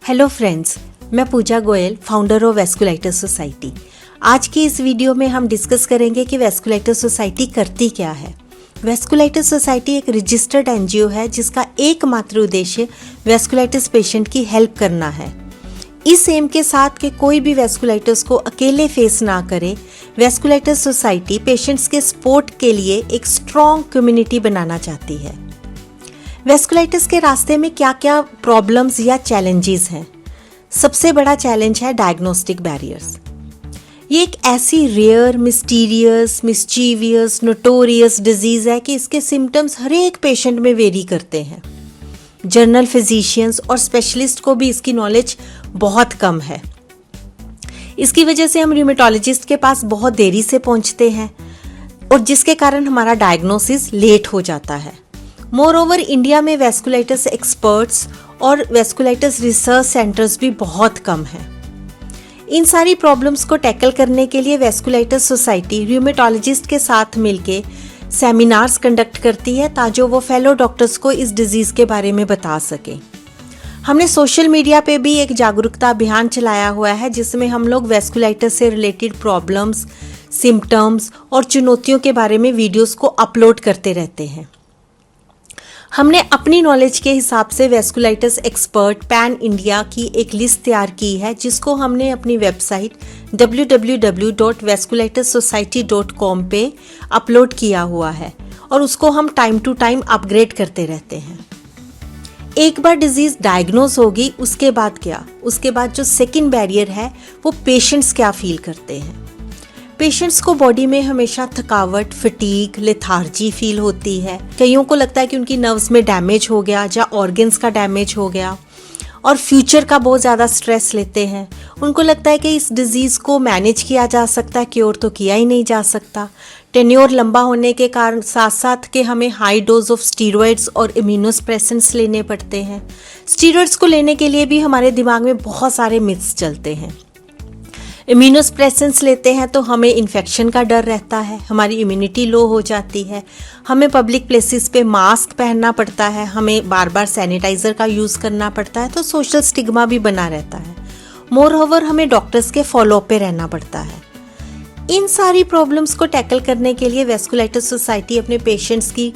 Hello friends, मैं Pooja Goyal, founder of vasculitis society. आज की इस वीडियो में हम डिस्कस करेंगे कि वेस्कुलाइटिस सोसाइटी करती क्या है। वेस्कुलाइटिस सोसाइटी एक रजिस्टर्ड एनजीओ है जिसका एकमात्र उद्देश्य वेस्कुलाइटिस पेशेंट की हेल्प करना है। इस एम के साथ कि कोई भी वेस्कुलाइटिस को अकेले फेस ना करे, वेस्कुलाइटिस सोसाइटी पेशेंट्स के सपोर्ट के लिए एक स्ट्रॉन्ग कम्युनिटी बनाना चाहती है। वेस्कुलाइटिस के रास्ते में क्या क्या प्रॉब्लम्स या चैलेंजेस हैं। सबसे बड़ा चैलेंज है डायग्नोस्टिक बैरियर्स। ये एक ऐसी rare, mysterious, mischievous, notorious disease है कि इसके सिम्टम्स हर एक पेशेंट में वेरी करते हैं। जनरल फिजिशियंस और स्पेशलिस्ट को भी इसकी नॉलेज बहुत कम है। इसकी वजह से हम र्यूमेटोलॉजिस्ट के पास बहुत देरी से पहुंचते हैं और जिसके कारण हमारा डायग्नोसिस लेट हो जाता है। मोर ओवर, इंडिया में वेस्कुलाइटिस एक्सपर्ट्स और वेस्कुलाइटिस रिसर्च सेंटर्स भी बहुत कम हैं। इन सारी प्रॉब्लम्स को टैकल करने के लिए वेस्कुलाइटिस सोसाइटी र्यूमेटोलॉजिस्ट के साथ मिलके सेमिनार्स कंडक्ट करती है ताकि वो फेलो डॉक्टर्स को इस डिजीज़ के बारे में बता सकें। हमने सोशल मीडिया पे भी एक जागरूकता अभियान चलाया हुआ है जिसमें हम लोग वेस्कुलाइटिस से रिलेटेड प्रॉब्लम्स, सिम्टम्स और चुनौतियों के बारे में वीडियोस को अपलोड करते रहते हैं। हमने अपनी नॉलेज के हिसाब से वेस्कुलाइटिस एक्सपर्ट पैन इंडिया की एक लिस्ट तैयार की है जिसको हमने अपनी वेबसाइट www.vasculitissociety.com पे अपलोड किया हुआ है और उसको हम टाइम टू टाइम अपग्रेड करते रहते हैं। एक बार डिजीज़ डायग्नोज होगी उसके बाद क्या, उसके बाद जो सेकंड बैरियर है वो पेशेंट्स क्या फील करते हैं। पेशेंट्स को बॉडी में हमेशा थकावट, फटीग, लेथार्जी फील होती है। कईयों को लगता है कि उनकी नर्व्स में डैमेज हो गया या ऑर्गन्स का डैमेज हो गया और फ्यूचर का बहुत ज़्यादा स्ट्रेस लेते हैं। उनको लगता है कि इस डिज़ीज़ को मैनेज किया जा सकता है, क्योर तो किया ही नहीं जा सकता। टेन्योर लंबा होने के कारण साथ साथ के हमें हाई डोज ऑफ स्टीरॉयड्स और इम्यूनोसप्रेसेंट्स लेने पड़ते हैं। स्टीरॉयड्स को लेने के लिए भी हमारे दिमाग में बहुत सारे मिथ्स चलते हैं। इम्यूनोसप्रेसेंट्स लेते हैं तो हमें इन्फेक्शन का डर रहता है, हमारी इम्यूनिटी लो हो जाती है, हमें पब्लिक प्लेसेस पे मास्क पहनना पड़ता है, हमें बार बार सैनिटाइज़र का यूज़ करना पड़ता है, तो सोशल स्टिग्मा भी बना रहता है। मोर ओवर, हमें डॉक्टर्स के फॉलोअप पे रहना पड़ता है। इन सारी प्रॉब्लम्स को टैकल करने के लिए वेस्कुलाइटिस सोसाइटी अपने पेशेंट्स की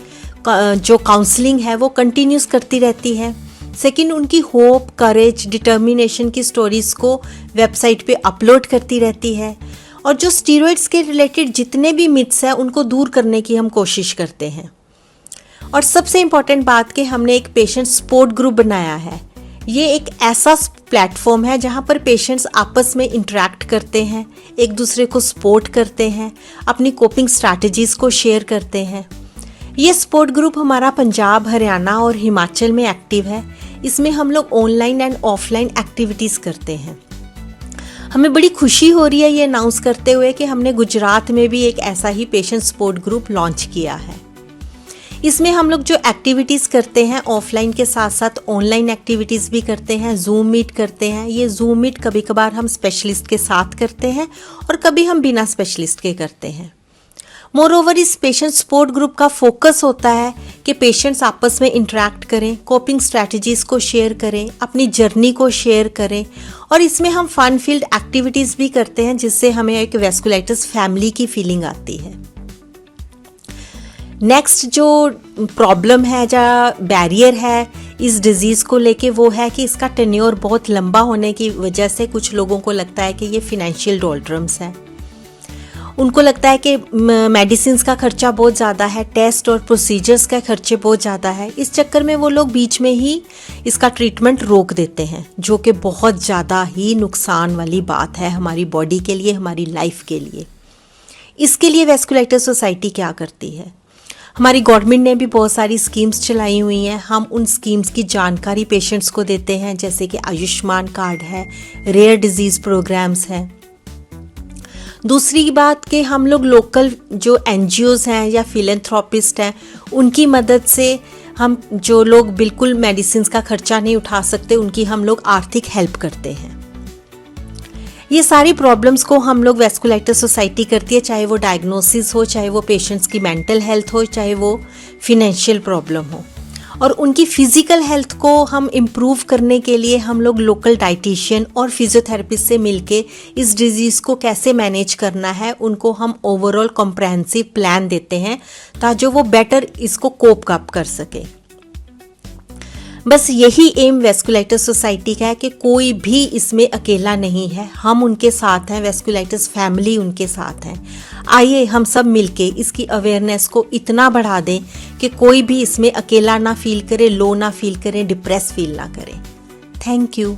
जो काउंसलिंग है वो कंटिन्यूस करती रहती है। सेकंड, उनकी होप, करेज, डिटर्मिनेशन की स्टोरीज को वेबसाइट पे अपलोड करती रहती है और जो स्टीरॉयड्स के रिलेटेड जितने भी मिथ्स हैं उनको दूर करने की हम कोशिश करते हैं। और सबसे इम्पॉर्टेंट बात कि हमने एक पेशेंट सपोर्ट ग्रुप बनाया है। ये एक ऐसा प्लेटफॉर्म है जहाँ पर पेशेंट्स आपस में इंटरेक्ट करते हैं, एक दूसरे को सपोर्ट करते हैं, अपनी कोपिंग स्ट्रैटेजीज़ को शेयर करते हैं। ये सपोर्ट ग्रुप हमारा पंजाब, हरियाणा और हिमाचल में एक्टिव है। इसमें हम लोग ऑनलाइन एंड ऑफलाइन एक्टिविटीज़ करते हैं। हमें बड़ी खुशी हो रही है ये अनाउंस करते हुए कि हमने गुजरात में भी एक ऐसा ही पेशेंट सपोर्ट ग्रुप लॉन्च किया है। इसमें हम लोग जो एक्टिविटीज़ करते हैं ऑफलाइन के साथ साथ ऑनलाइन एक्टिविटीज़ भी करते हैं, जूम मीट करते हैं। ये जूम मीट कभी कभार हम स्पेशलिस्ट के साथ करते हैं और कभी हम बिना स्पेशलिस्ट के करते हैं। मोर ओवर, इस पेशेंट सपोर्ट ग्रुप का फोकस होता है कि पेशेंट्स आपस में इंटरेक्ट करें, कोपिंग स्ट्रैटेजीज़ को शेयर करें, अपनी जर्नी को शेयर करें और इसमें हम फन फील्ड एक्टिविटीज़ भी करते हैं जिससे हमें एक वेस्कुलाइटिस फैमिली की फीलिंग आती है। नेक्स्ट जो प्रॉब्लम है, जो बैरियर है इस डिज़ीज़ को लेके, वो है कि इसका टेन्योर बहुत लंबा होने की वजह से कुछ लोगों को लगता है कि ये फिनेंशियल डोल्ड्रम्स है। उनको लगता है कि मेडिसिन्स का खर्चा बहुत ज़्यादा है, टेस्ट और प्रोसीजर्स का खर्चे बहुत ज़्यादा है। इस चक्कर में वो लोग बीच में ही इसका ट्रीटमेंट रोक देते हैं, जो कि बहुत ज़्यादा ही नुकसान वाली बात है हमारी बॉडी के लिए, हमारी लाइफ के लिए। इसके लिए वेस्कुलाइटिस सोसाइटी क्या करती है? हमारी गवर्नमेंट ने भी बहुत सारी स्कीम्स चलाई हुई हैं। हम उन स्कीम्स की जानकारी पेशेंट्स को देते हैं, जैसे कि आयुष्मान कार्ड है, रेयर डिजीज़ प्रोग्राम्स हैं। दूसरी बात कि हम लोग लोकल जो एनजीओज हैं या फिलैंथ्रोपिस्ट हैं उनकी मदद से हम जो लोग बिल्कुल मेडिसिन्स का खर्चा नहीं उठा सकते उनकी हम लोग आर्थिक हेल्प करते हैं। ये सारी प्रॉब्लम्स को हम लोग वेस्कुलाइटिस सोसाइटी करती है, चाहे वो डायग्नोसिस हो, चाहे वो पेशेंट्स की मेंटल हेल्थ हो, चाहे वो फिनेंशियल प्रॉब्लम हो। और उनकी फिजिकल हेल्थ को हम इम्प्रूव करने के लिए हम लोग लोकल डाइटिशियन और फिजियोथेरेपिस्ट से मिलके इस डिजीज़ को कैसे मैनेज करना है उनको हम ओवरऑल कॉम्प्रहेंसिव प्लान देते हैं ताकि वो बेटर इसको कोप अप कर सके। बस यही एम वेस्कुलाइटिस सोसाइटी का है कि कोई भी इसमें अकेला नहीं है, हम उनके साथ हैं, वेस्कुलाइटिस फैमिली उनके साथ हैं। आइए हम सब मिलके इसकी अवेयरनेस को इतना बढ़ा दें कि कोई भी इसमें अकेला ना फील करे, लो ना फील करे, डिप्रेस फील ना करे। Thank you.